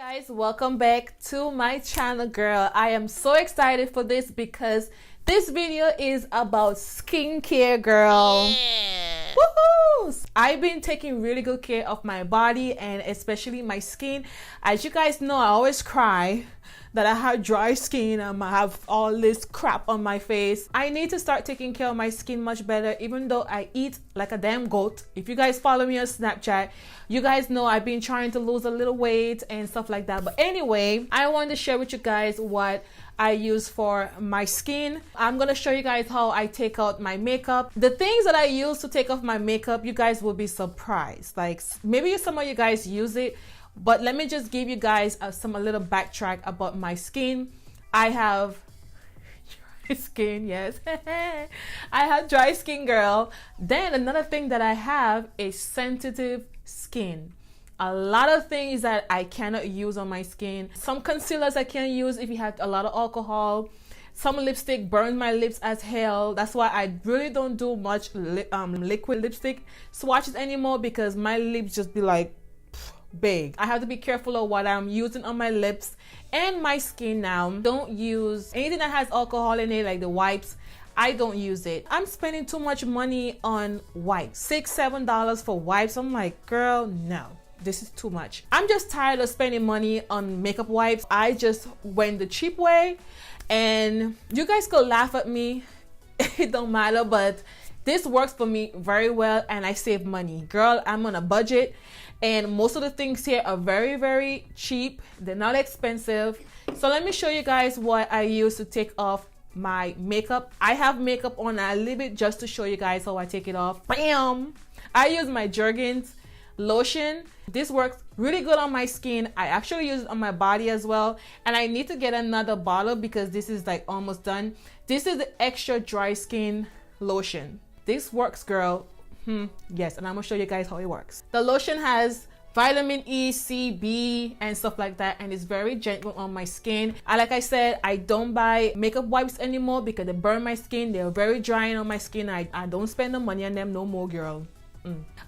Guys, welcome back to my channel, girl. I am so excited for this because this video is about skincare, girl. Yeah. Woohoo! I've been taking really good care of my body and especially my skin. As you guys know, I always cry that I have dry skin and I have all this crap on my face. I need to start taking care of my skin much better, even though I eat like a damn goat. If you guys follow me on Snapchat, you guys know I've been trying to lose a little weight and stuff like that. But anyway, I wanted to share with you guys what I use for my skin. I'm gonna show you guys how I take out my makeup. The things that I use to take off my makeup, you guys will be surprised. Like maybe some of you guys use it, but let me just give you guys a little backtrack about my skin. I have dry skin, yes. I have dry skin, girl. Then another thing that I have is sensitive skin. A lot of things that I cannot use on my skin. Some concealers I can't use if you have a lot of alcohol. Some lipstick burns my lips as hell. That's why I really don't do much liquid lipstick swatches anymore, because my lips just be like big. I have to be careful of what I'm using on my lips and my skin now. Don't use anything that has alcohol in it, like the wipes. I don't use it. I'm spending too much money on wipes. $6-7 for wipes. I'm like, girl, no. This is too much. I'm just tired of spending money on makeup wipes. I just went the cheap way, and you guys could laugh at me. It don't matter, but this works for me very well and I save money. Girl, I'm on a budget and most of the things here are very, very cheap. They're not expensive. So let me show you guys what I use to take off my makeup. I have makeup on a little bit just to show you guys how I take it off. Bam! I use my Jergens lotion. This works really good on my skin. I actually use it on my body as well, and I need to get another bottle because this is like almost done. This is the extra dry skin lotion. This works, girl. Yes, and I'm gonna show you guys how it works. The lotion has vitamin E, C, B, and stuff like that, and it's very gentle on my skin. Like I said, I don't buy makeup wipes anymore because they burn my skin. They're very drying on my skin. I don't spend the money on them no more, girl.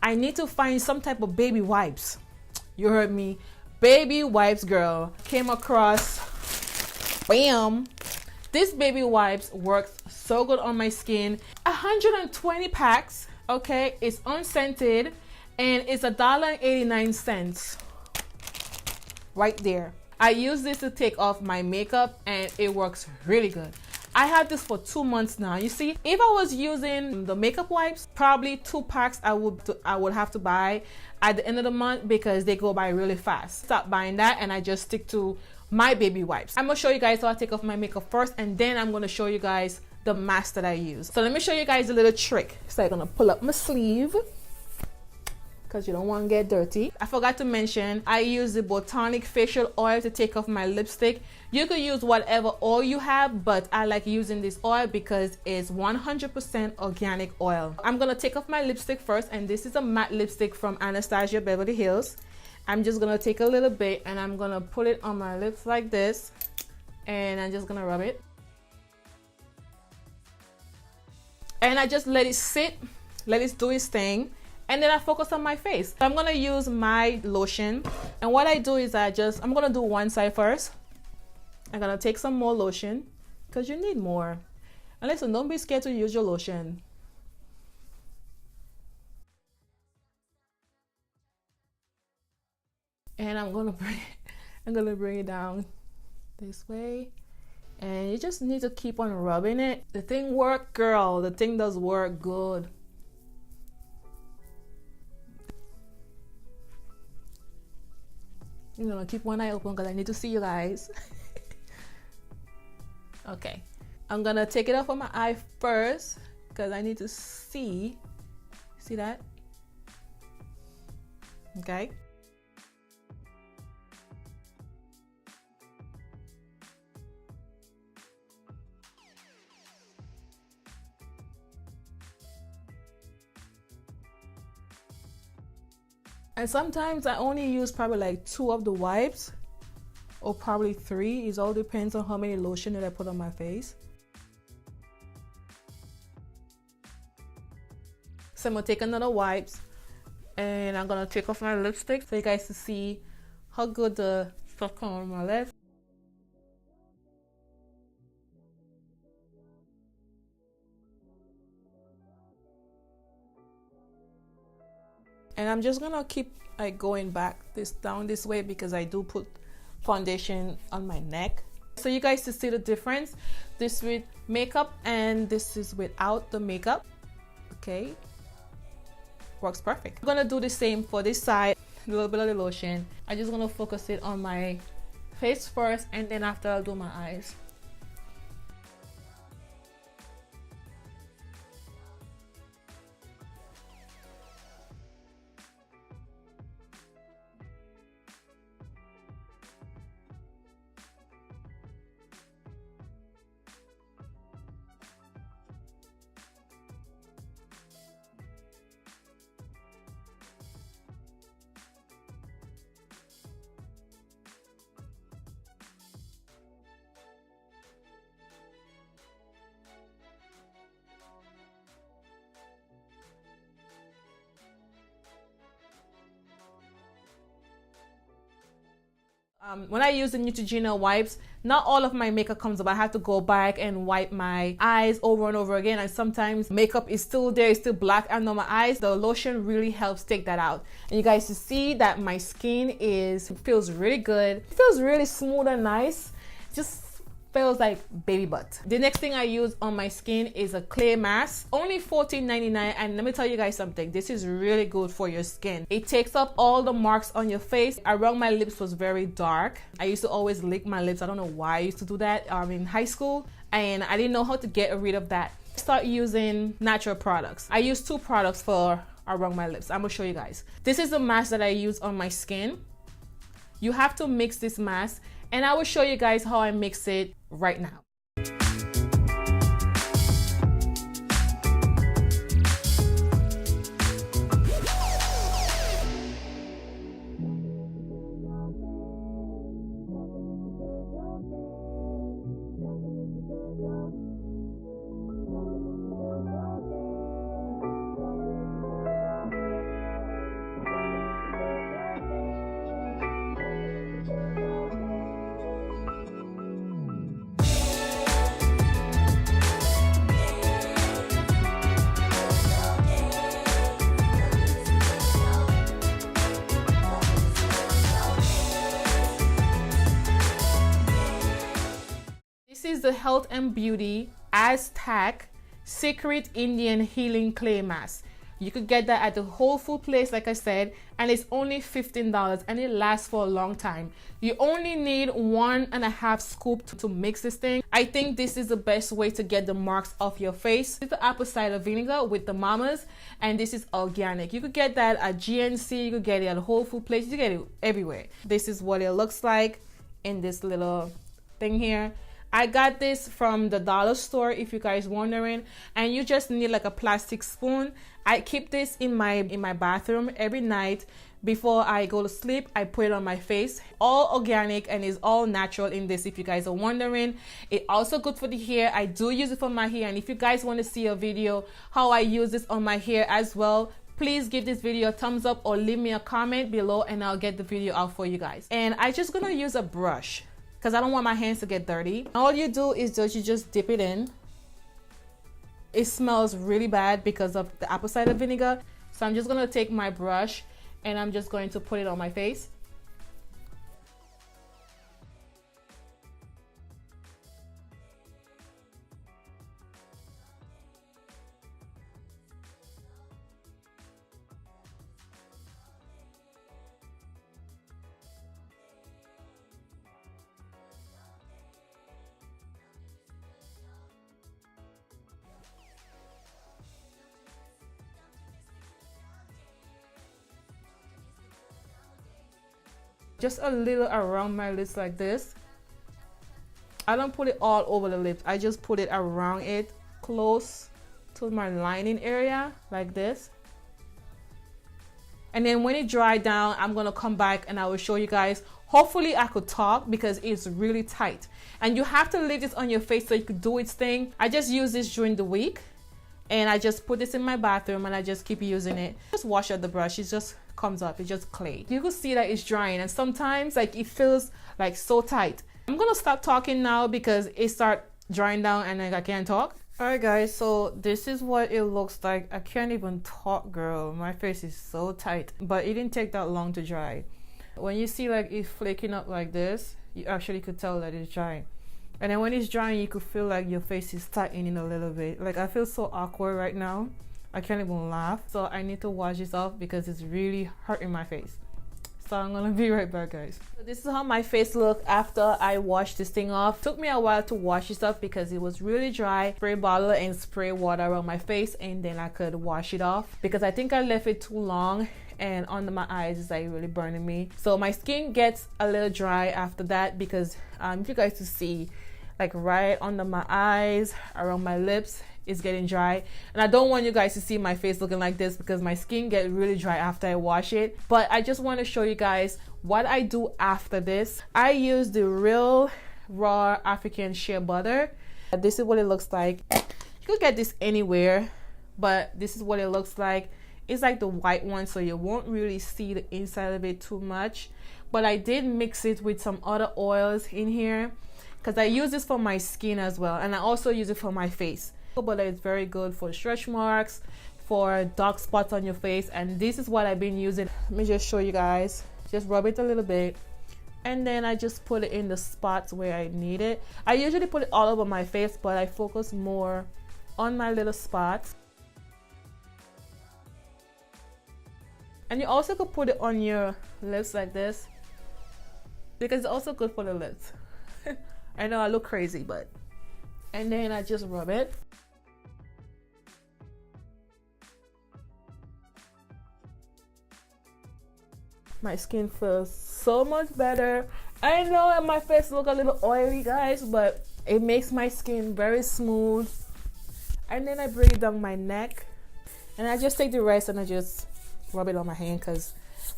I need to find some type of baby wipes. You heard me, baby wipes, girl. Came across, bam, this baby wipes works so good on my skin. 120 packs. Okay, it's unscented and it's $1.89 right there. I use this to take off my makeup and it works really good. I have this for 2 months now. You see, if I was using the makeup wipes, probably 2 packs I would have to buy at the end of the month because they go by really fast. Stop buying that and I just stick to my baby wipes. I'm gonna show you guys how I take off my makeup first, and then I'm gonna show you guys the mask that I use. So let me show you guys a little trick. So I'm gonna pull up my sleeve because you don't want to get dirty. I forgot to mention, I use the Botanic facial oil to take off my lipstick. You could use whatever oil you have, but I like using this oil because it's 100% organic oil. I'm gonna take off my lipstick first, and this is a matte lipstick from Anastasia Beverly Hills. I'm just gonna take a little bit and I'm gonna put it on my lips like this, and I'm just gonna rub it. And I just let it sit, let it do its thing, and then I focus on my face. So I'm gonna use my lotion, and what I do is I'm gonna do one side first. I'm gonna take some more lotion because you need more. And listen, don't be scared to use your lotion. And I'm gonna bring it down this way. And you just need to keep on rubbing it. The thing works, girl. The thing does work good. I'm gonna keep one eye open because I need to see you guys. Okay. I'm gonna take it off of my eye first because I need to see. See that? Okay. And sometimes I only use probably like 2 of the wipes, or probably 3. It all depends on how many lotion that I put on my face. So I'm gonna take another wipes and I'm gonna take off my lipstick so you guys to see how good the stuck on my lip. And I'm just gonna keep like going back down this way because I do put foundation on my neck. So you guys to see the difference, this with makeup and this is without the makeup. Okay, works perfect. I'm gonna do the same for this side, a little bit of the lotion. I'm just gonna focus it on my face first, and then after I'll do my eyes. When I use the Neutrogena wipes, not all of my makeup comes up. I have to go back and wipe my eyes over and over again, and sometimes makeup is still there, it's still black under my eyes. The lotion really helps take that out. And you guys to see that my skin feels really good. It feels really smooth and nice. Just feels like baby butt. The next thing I use on my skin is a clay mask, only $14.99, and let me tell you guys something, this is really good for your skin. It takes up all the marks on your face. Around my lips was very dark. I used to always lick my lips. I don't know why I used to do that in high school, and I didn't know how to get rid of that. Start using natural products. I use 2 products for around my lips. I'm gonna show you guys. This is the mask that I use on my skin. You have to mix this mask, and I will show you guys how I mix it right now. This is the Health and Beauty Aztec Secret Indian Healing Clay Mask. You could get that at the Whole Food place, like I said, and it's only $15 and it lasts for a long time. You only need 1.5 scoops to mix this thing. I think this is the best way to get the marks off your face. It's the apple cider vinegar with the mamas, and this is organic. You could get that at GNC, you could get it at Whole Food place, you get it everywhere. This is what it looks like in this little thing here. I got this from the dollar store, if you guys wondering, and you just need like a plastic spoon. I keep this in my bathroom every night before I go to sleep. I put it on my face. All organic and is all natural in this, if you guys are wondering. It also good for the hair. I do use it for my hair, and if you guys want to see a video how I use this on my hair as well, please give this video a thumbs up or leave me a comment below and I'll get the video out for you guys. And I just gonna use a brush because I don't want my hands to get dirty. All you do is you just dip it in. It smells really bad because of the apple cider vinegar. So I'm just gonna take my brush and I'm just going to put it on my face. Just a little around my lips like this. I don't put it all over the lips. I just put it around it, close to my lining area like this. And then when it dries down, I'm gonna come back and I will show you guys. Hopefully I could talk because it's really tight. And you have to leave this on your face so you could do its thing. I just use this during the week. And I just put this in my bathroom and I just keep using it. Just wash out the brush. It's just comes up. It's just clay. You can see that it's drying, and sometimes like it feels like so tight. I'm gonna stop talking now because it start drying down and like I can't talk. All right guys, so this is what it looks like. I can't even talk, girl. My face is so tight, but it didn't take that long to dry. When you see like it flaking up like this, you actually could tell that it's drying. And then when it's drying, you could feel like your face is tightening a little bit. Like I feel so awkward right now. I can't even laugh. So I need to wash this off because it's really hurting my face. So I'm gonna be right back, guys. So this is how my face looked after I washed this thing off. Took me a while to wash this off because it was really dry. Spray bottle and spray water around my face, and then I could wash it off because I think I left it too long, and under my eyes is like really burning me. So my skin gets a little dry after that because you guys to see, like right under my eyes, around my lips, is getting dry, and I don't want you guys to see my face looking like this because my skin gets really dry after I wash it. But I just want to show you guys what I do after this. I use the real raw African shea butter. This is what it looks like. You could get this anywhere, but this is what it looks like. It's like the white one, so you won't really see the inside of it too much, but I did mix it with some other oils in here because I use this for my skin as well, and I also use it for my face. But it's very good for stretch marks, for dark spots on your face, and this is what I've been using. Let me just show you guys. Just rub it a little bit, and then I just put it in the spots where I need it. I usually put it all over my face, but I focus more on my little spots. And you also could put it on your lips like this because it's also good for the lips. I know I look crazy, but... And then I just rub it. My skin feels so much better. I know that my face look a little oily, guys, but it makes my skin very smooth. And then I bring it down my neck, and I just take the rest and I just rub it on my hand because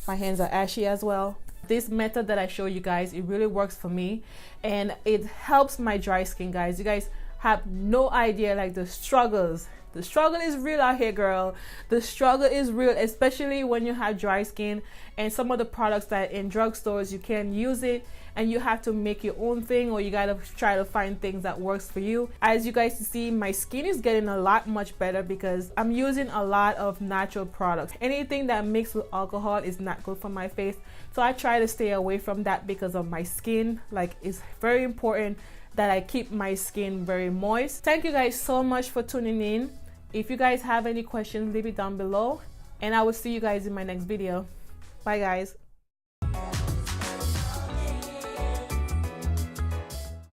my hands are ashy as well. This method that I show you guys, it really works for me, and it helps my dry skin, guys. You guys have no idea, like the struggles. The struggle is real out here, girl. The struggle is real, especially when you have dry skin, and some of the products that in drugstores you can't use it and you have to make your own thing, or you gotta try to find things that works for you. As you guys see, my skin is getting a lot much better because I'm using a lot of natural products. Anything that mixed with alcohol is not good for my face, so I try to stay away from that because of my skin. Like, it's very important that I keep my skin very moist. Thank you guys so much for tuning in. If you guys have any questions, leave it down below, and I will see you guys in my next video. Bye, guys.